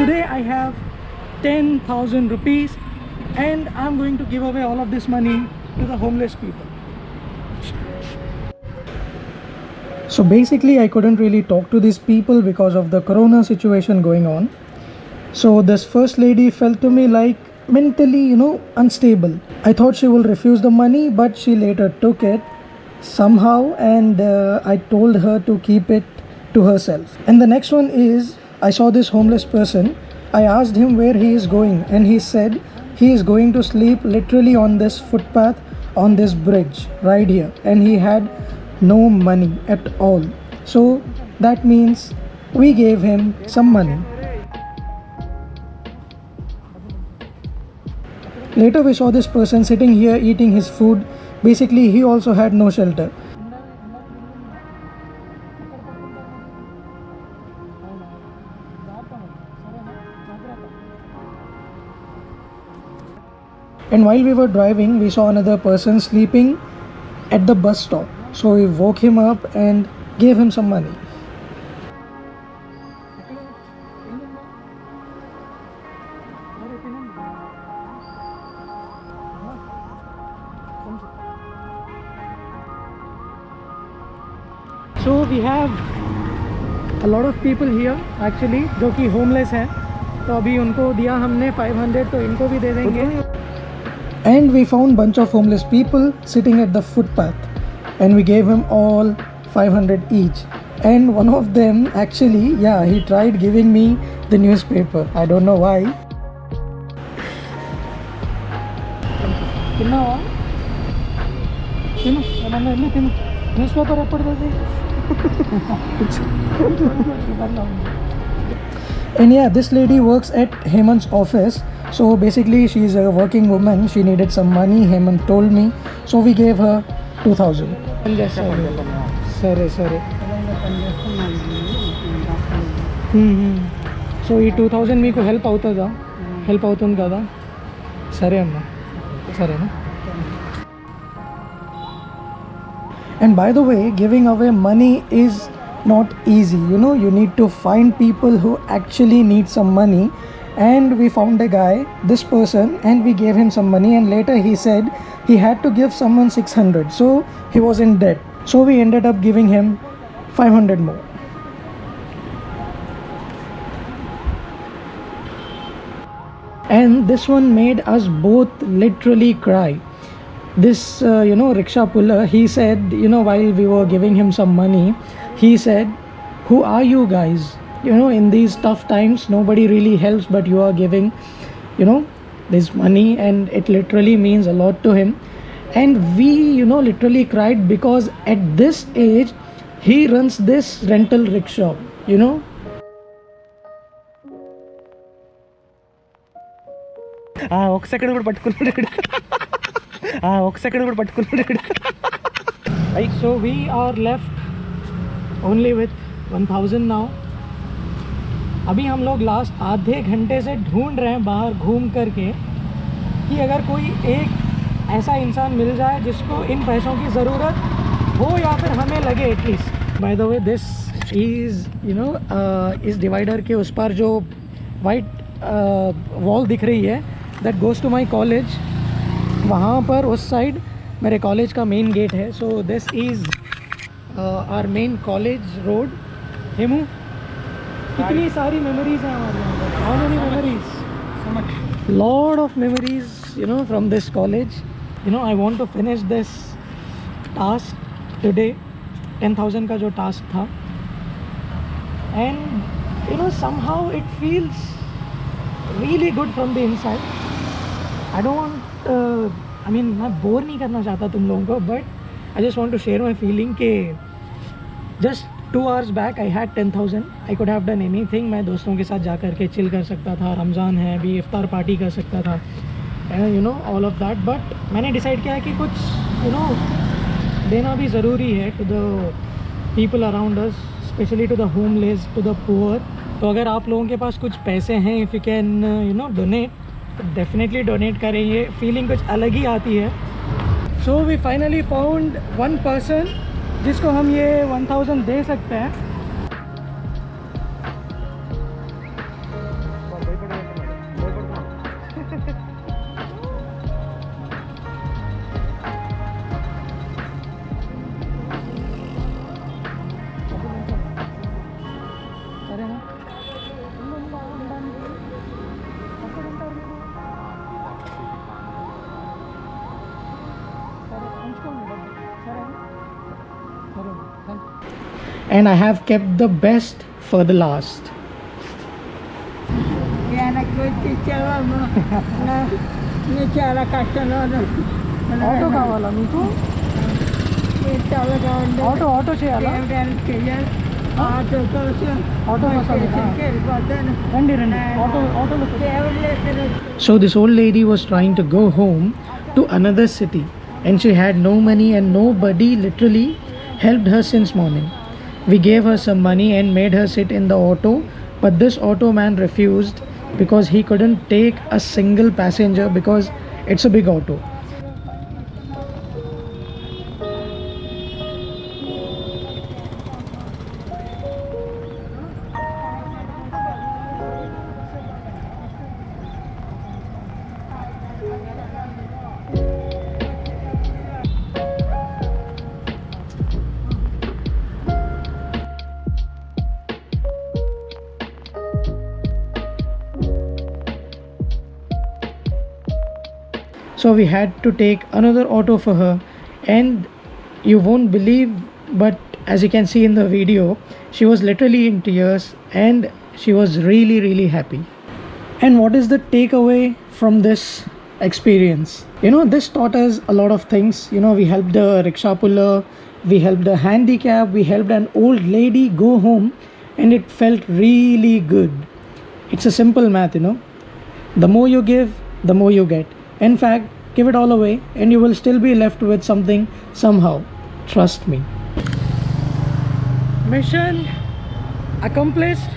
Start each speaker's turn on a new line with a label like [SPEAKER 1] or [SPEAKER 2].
[SPEAKER 1] today I have 10,000 rupees and I'm going to give away all of this money to the homeless people. So basically I couldn't really talk to these people because of the corona situation going on. So this first lady felt to me like mentally, unstable. I thought she will refuse the money, but she later took it somehow, and I told her to keep it to herself. And the next one is, I saw this homeless person. I asked him where he is going, and he said he is going to sleep literally on this footpath on this bridge right here, and he had no money at all. So that means we gave him some money. Later we saw this person sitting here eating his food. Basically he also had no shelter. And while we were driving, we saw another person sleeping at the bus stop. So we woke him up and gave him some money. So we have a lot of people here actually जो कि homeless हैं, तो अभी उनको दिया हमने 500, तो इनको भी दे देंगे. And we found bunch of homeless people sitting at the footpath, and we gave him all 500 each. And one of them actually, yeah, he tried giving me the newspaper. I don't know why. कितना हुआ? newspaper report they they. And yeah, this lady works at Hemant's office. So basically she is a working woman. She needed some money. Hemant told me, so we gave her 2,000. Sorry. So ఈ 2,000 మీకు help అవుతుందా? Help అవుతుంది కదా? సరే అమ్మా, సరేనా? And by the way, giving away money is not easy. You need to find people who actually need some money. And we found a guy, this person, and we gave him some money. And later he said he had to give someone 600. So he was in debt. So we ended up giving him 500 more. And this one made us both literally cry. This rickshaw puller, he said, while we were giving him some money, he said, who are you guys? In these tough times nobody really helps, but you are giving this money, and it literally means a lot to him. And we literally cried because at this age he runs this rental rickshaw. ఒక second కూడా పట్టుకున్నాడు. ఒక second కూడా పట్టుకున్నాడు. So we are left only with 1,000 now. अभी हम लोग last आधे घंटे से ढूंढ रहे हैं बाहर घूम करके कि अगर कोई एक ऐसा इंसान मिल जाए जिसको इन पैसों की ज़रूरत हो या फिर हमें लगे at least. By the way this is इस डिवाइडर के उस पर जो वाइट वॉल दिख रही है, that goes to my college. वहाँ पर उस साइड मेरे कॉलेज का मेन गेट है. So this is our main college road. Hemu, कितनी सारी मेमोरीज हैं हमारे यहाँ पर. How many memories? So much, lot of memories from this college. I want to finish this task today. 10,000 का जो टास्क था, and somehow it feels really good from the inside. I don't want मैं bore नहीं करना चाहता तुम लोगों को, but I just want to share my feeling के just 2 hours back I had 10,000. I could have done anything. मैं दोस्तों के साथ जा कर के चिल कर सकता था. रमज़ान है, अभी इफ्तार पार्टी कर सकता था, ऑल ऑफ दैट. बट मैंने डिसाइड किया कि कुछ देना भी ज़रूरी है to the people around us, specially to the homeless, to the poor. तो अगर आप लोगों के पास कुछ पैसे हैं, इफ़ यू कैन डोनेट, तो डेफिनेटली डोनेट करें. ये फीलिंग कुछ अलग ही आती है. So we finally found one person जिसको हम ये 1,000 दे सकते हैं. and I have kept the best for the last. Auto కావాలా మీకు? ఆటో ఆటో చేయాలా? ఆటో కోసం రండి రండి ఆటోలో. So this old lady was trying to go home to another city and she had no money and nobody literally helped her since morning. We gave her some money and made her sit in the auto, but this auto man refused because he couldn't take a single passenger because it's a big auto. So we had to take another auto for her, and you won't believe, but as you can see in the video, she was literally in tears and she was really happy. And what is the takeaway from this experience? This taught us a lot of things. We helped a rickshaw puller, we helped a handicap, we helped an old lady go home, and it felt really good. It's a simple math. The more you give, the more you get. In fact, give it all away and you will still be left with something somehow. Trust me. Mission accomplished.